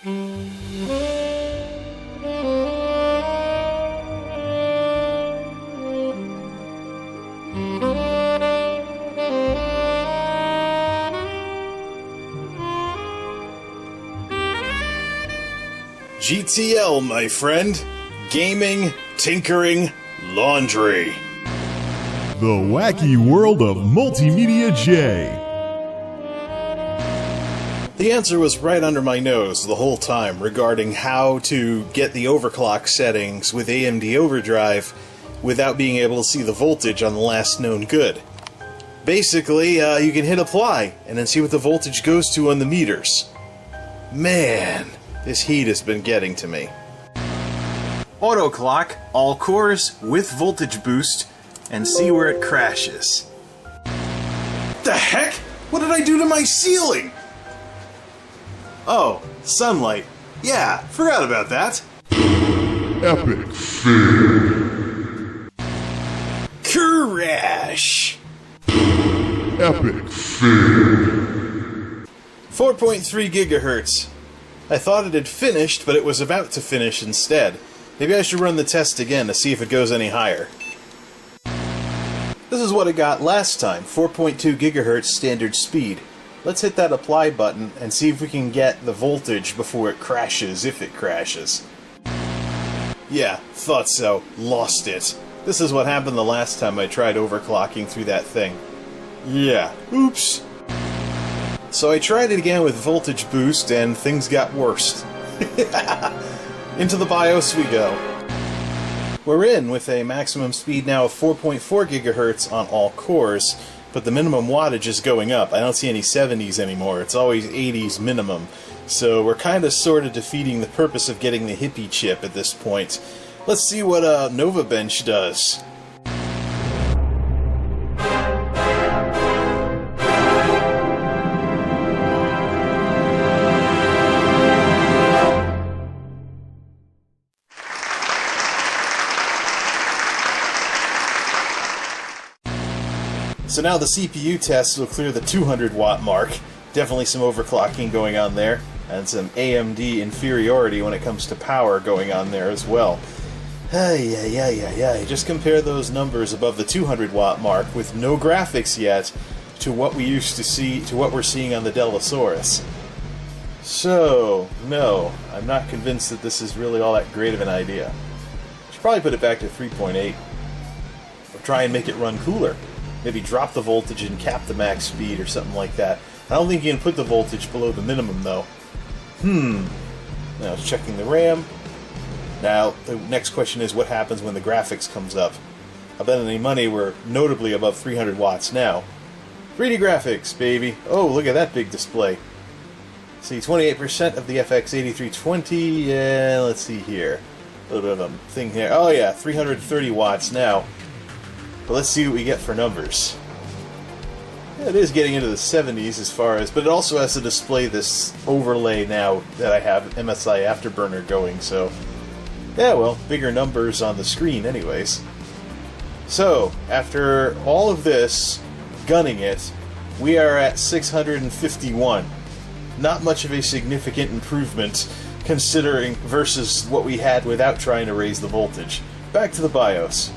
GTL, my friend. Gaming, tinkering, laundry. The wacky world of MultimediaJay. The answer was right under my nose the whole time regarding how to get the overclock settings with AMD Overdrive without being able to see the voltage on the last known good. Basically, you can hit apply and then see what the voltage goes to on the meters. Man, this heat has been getting to me. Autoclock, all cores, with voltage boost, and see where it crashes. The heck? What did I do to my ceiling? Oh, sunlight. Yeah, forgot about that. Epic fail. Crash! Epic fail. 4.3 gigahertz. I thought it had finished, but it was about to finish instead. Maybe I should run the test again to see if it goes any higher. This is what it got last time, 4.2 gigahertz standard speed. Let's hit that apply button and see if we can get the voltage before it crashes, if it crashes. Yeah, thought so. Lost it. This is what happened the last time I tried overclocking through that thing. Yeah, oops. So I tried it again with voltage boost and things got worse. Into the BIOS we go. We're in with a maximum speed now of 4.4 gigahertz on all cores, but the minimum wattage is going up. I don't see any 70s anymore. It's always 80s minimum. So we're kind of sort of defeating the purpose of getting the hippie chip at this point. Let's see what Nova Bench does. So now the CPU tests will clear the 200 watt mark. Definitely some overclocking going on there, and some AMD inferiority when it comes to power going on there as well. Just compare those numbers above the 200 watt mark with no graphics yet to what we used to see, to what we're seeing on the Delosaurus. So, no, I'm not convinced that this is really all that great of an idea. Should probably put it back to 3.8. Or try and make it run cooler. Maybe drop the voltage and cap the max speed or something like that. I don't think you can put the voltage below the minimum, though. Now it's checking the RAM. Now, the next question is what happens when the graphics comes up. I'll bet any money we're notably above 300 watts now. 3D graphics, baby. Oh, look at that big display. See, 28% of the FX 8320. Yeah, let's see here. A little bit of a thing here. Oh yeah, 330 watts now. But let's see what we get for numbers. Yeah, it is getting into the 70s as far as, but it also has to display this overlay now that I have MSI Afterburner going, so yeah, well, bigger numbers on the screen anyways. So, after all of this, gunning it, we are at 651. Not much of a significant improvement considering versus what we had without trying to raise the voltage. Back to the BIOS.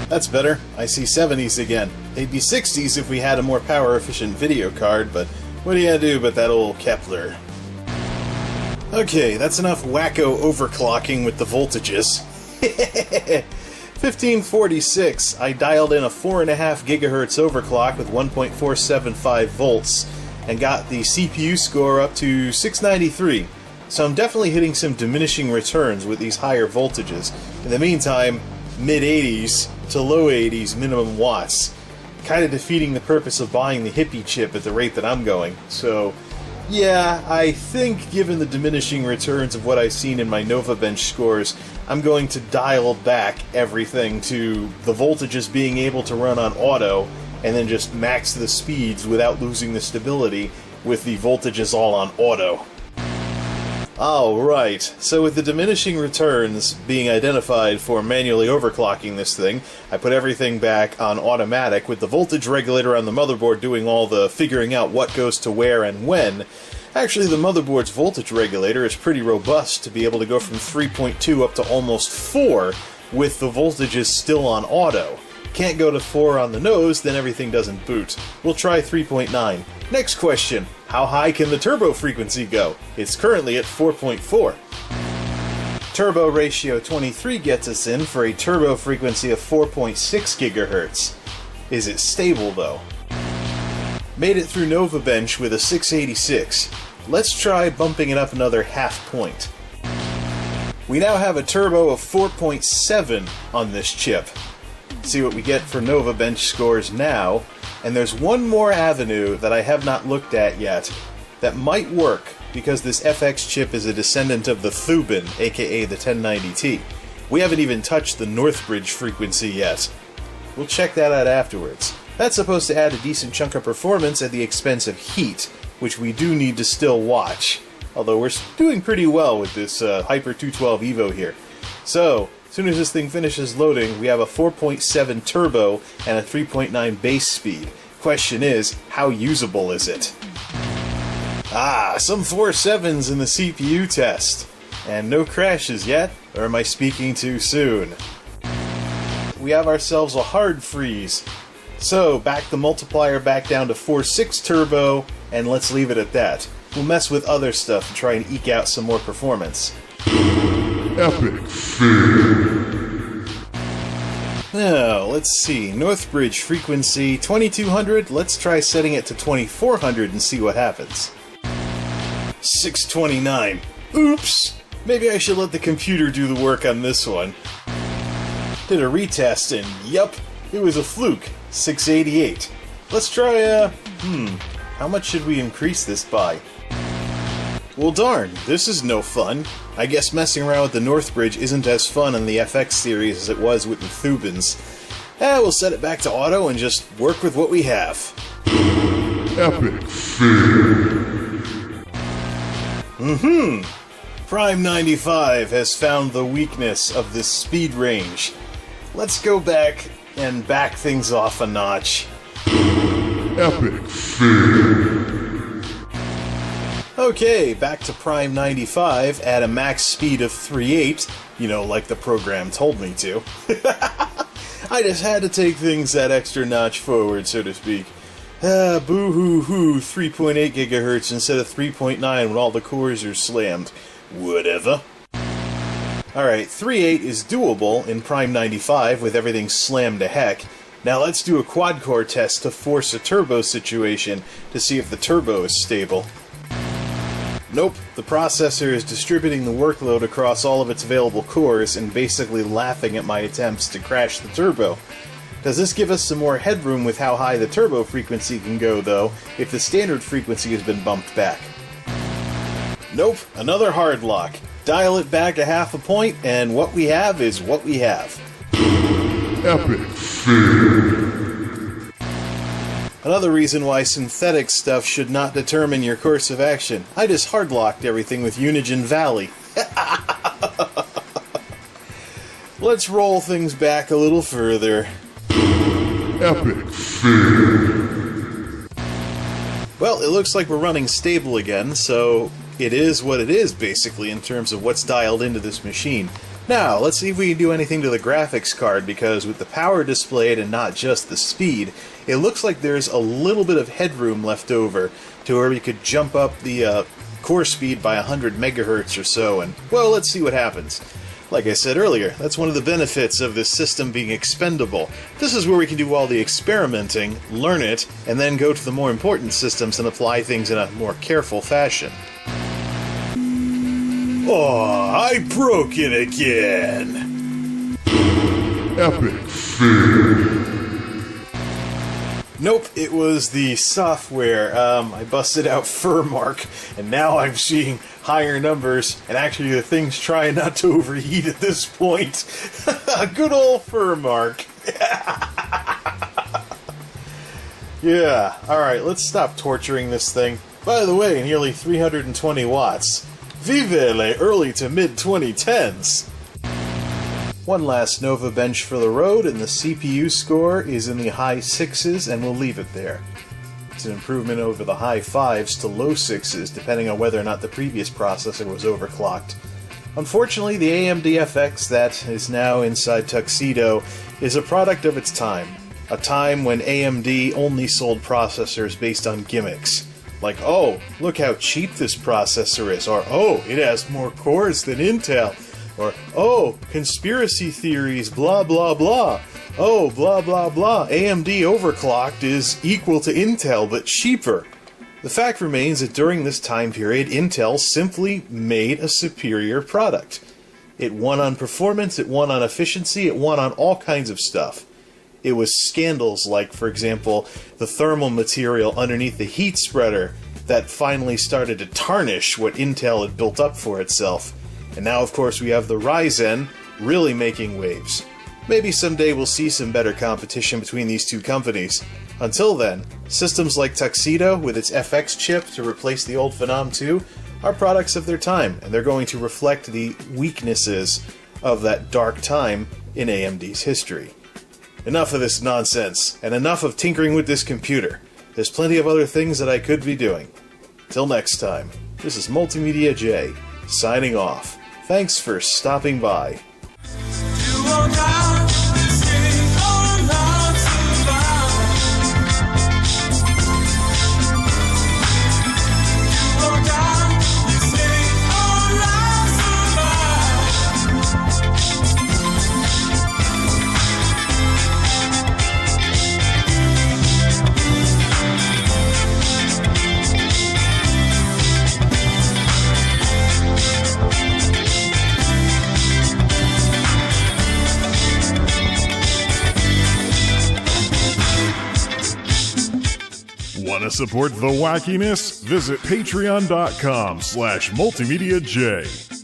That's better. I see 70s again. They'd be 60s if we had a more power-efficient video card, but what are you gonna do but that old Kepler? Okay, that's enough wacko overclocking with the voltages. 1546, I dialed in a 4.5 gigahertz overclock with 1.475 volts and got the CPU score up to 693. So I'm definitely hitting some diminishing returns with these higher voltages. In the meantime, mid-80s to low 80s minimum watts, kind of defeating the purpose of buying the hippie chip at the rate that I'm going. So yeah, I think given the diminishing returns of what I've seen in my Nova Bench scores, I'm going to dial back everything to the voltages being able to run on auto and then just max the speeds without losing the stability with the voltages all on auto. Alright, so with the diminishing returns being identified for manually overclocking this thing, I put everything back on automatic with the voltage regulator on the motherboard doing all the figuring out what goes to where and when. Actually, the motherboard's voltage regulator is pretty robust to be able to go from 3.2 up to almost 4 with the voltages still on auto. Can't go to 4 on the nose, then everything doesn't boot. We'll try 3.9. Next question, how high can the turbo frequency go? It's currently at 4.4. Turbo ratio 23 gets us in for a turbo frequency of 4.6 GHz. Is it stable though? Made it through Nova Bench with a 686. Let's try bumping it up another half point. We now have a turbo of 4.7 on this chip. See what we get for Nova Bench scores now, and there's one more avenue that I have not looked at yet that might work because this FX chip is a descendant of the Thuban, aka the 1090T. We haven't even touched the Northbridge frequency yet. We'll check that out afterwards. That's supposed to add a decent chunk of performance at the expense of heat, which we do need to still watch. Although we're doing pretty well with this Hyper 212 Evo here. So, as soon as this thing finishes loading, we have a 4.7 turbo and a 3.9 base speed. Question is, how usable is it? Ah, some 4.7s in the CPU test. And no crashes yet, or am I speaking too soon? We have ourselves a hard freeze. So, back the multiplier back down to 4.6 turbo, and let's leave it at that. We'll mess with other stuff to try and eke out some more performance. Epic. Now, let's see. Northbridge frequency 2200. Let's try setting it to 2400 and see what happens. 629. Oops! Maybe I should let the computer do the work on this one. Did a retest and yup, it was a fluke. 688. Let's try, how much should we increase this by? Well darn, this is no fun. I guess messing around with the Northbridge isn't as fun in the FX series as it was with the Thubans. We'll set it back to auto and just work with what we have. Epic. Prime 95 has found the weakness of this speed range. Let's go back and back things off a notch. Epic. Okay, back to Prime 95 at a max speed of 3.8, you know, like the program told me to. I just had to take things that extra notch forward, so to speak. Boo-hoo-hoo, 3.8 GHz instead of 3.9 when all the cores are slammed. Whatever. Alright, 3.8 is doable in Prime 95 with everything slammed to heck. Now let's do a quad-core test to force a turbo situation to see if the turbo is stable. Nope, the processor is distributing the workload across all of its available cores and basically laughing at my attempts to crash the turbo. Does this give us some more headroom with how high the turbo frequency can go, though, if the standard frequency has been bumped back? Nope, another hard lock. Dial it back a half a point, and what we have is what we have. Epic. Another reason why synthetic stuff should not determine your course of action. I just hard-locked everything with Unigine Valley. Let's roll things back a little further. Epic. Well, it looks like we're running stable again, so it is what it is, basically, in terms of what's dialed into this machine. Now, let's see if we can do anything to the graphics card, because with the power displayed and not just the speed, it looks like there's a little bit of headroom left over to where we could jump up the core speed by 100 megahertz or so, and, well, let's see what happens. Like I said earlier, that's one of the benefits of this system being expendable. This is where we can do all the experimenting, learn it, and then go to the more important systems and apply things in a more careful fashion. Oh, I broke it again! Epic. Nope, it was the software. I busted out Furmark, and now I'm seeing higher numbers, and actually the thing's trying not to overheat at this point. Good old Furmark. Yeah, alright, let's stop torturing this thing. By the way, nearly 320 watts. Vive le early to mid-2010s! One last Nova bench for the road, and the CPU score is in the high 6s, and we'll leave it there. It's an improvement over the high 5s to low 6s, depending on whether or not the previous processor was overclocked. Unfortunately, the AMD FX that is now inside Tuxedo is a product of its time. A time when AMD only sold processors based on gimmicks. Like, oh, look how cheap this processor is, or oh, it has more cores than Intel, or oh, conspiracy theories, blah blah blah, oh, blah blah blah, AMD overclocked is equal to Intel but cheaper. The fact remains that during this time period, Intel simply made a superior product. It won on performance, it won on efficiency, it won on all kinds of stuff. It was scandals like, for example, the thermal material underneath the heat spreader that finally started to tarnish what Intel had built up for itself. And now, of course, we have the Ryzen really making waves. Maybe someday we'll see some better competition between these two companies. Until then, systems like Tuxedo with its FX chip to replace the old Phenom 2 are products of their time, and they're going to reflect the weaknesses of that dark time in AMD's history. Enough of this nonsense, and enough of tinkering with this computer. There's plenty of other things that I could be doing. Till next time, this is MultimediaJay, signing off. Thanks for stopping by. Want to support the wackiness? Visit patreon.com/multimediajay.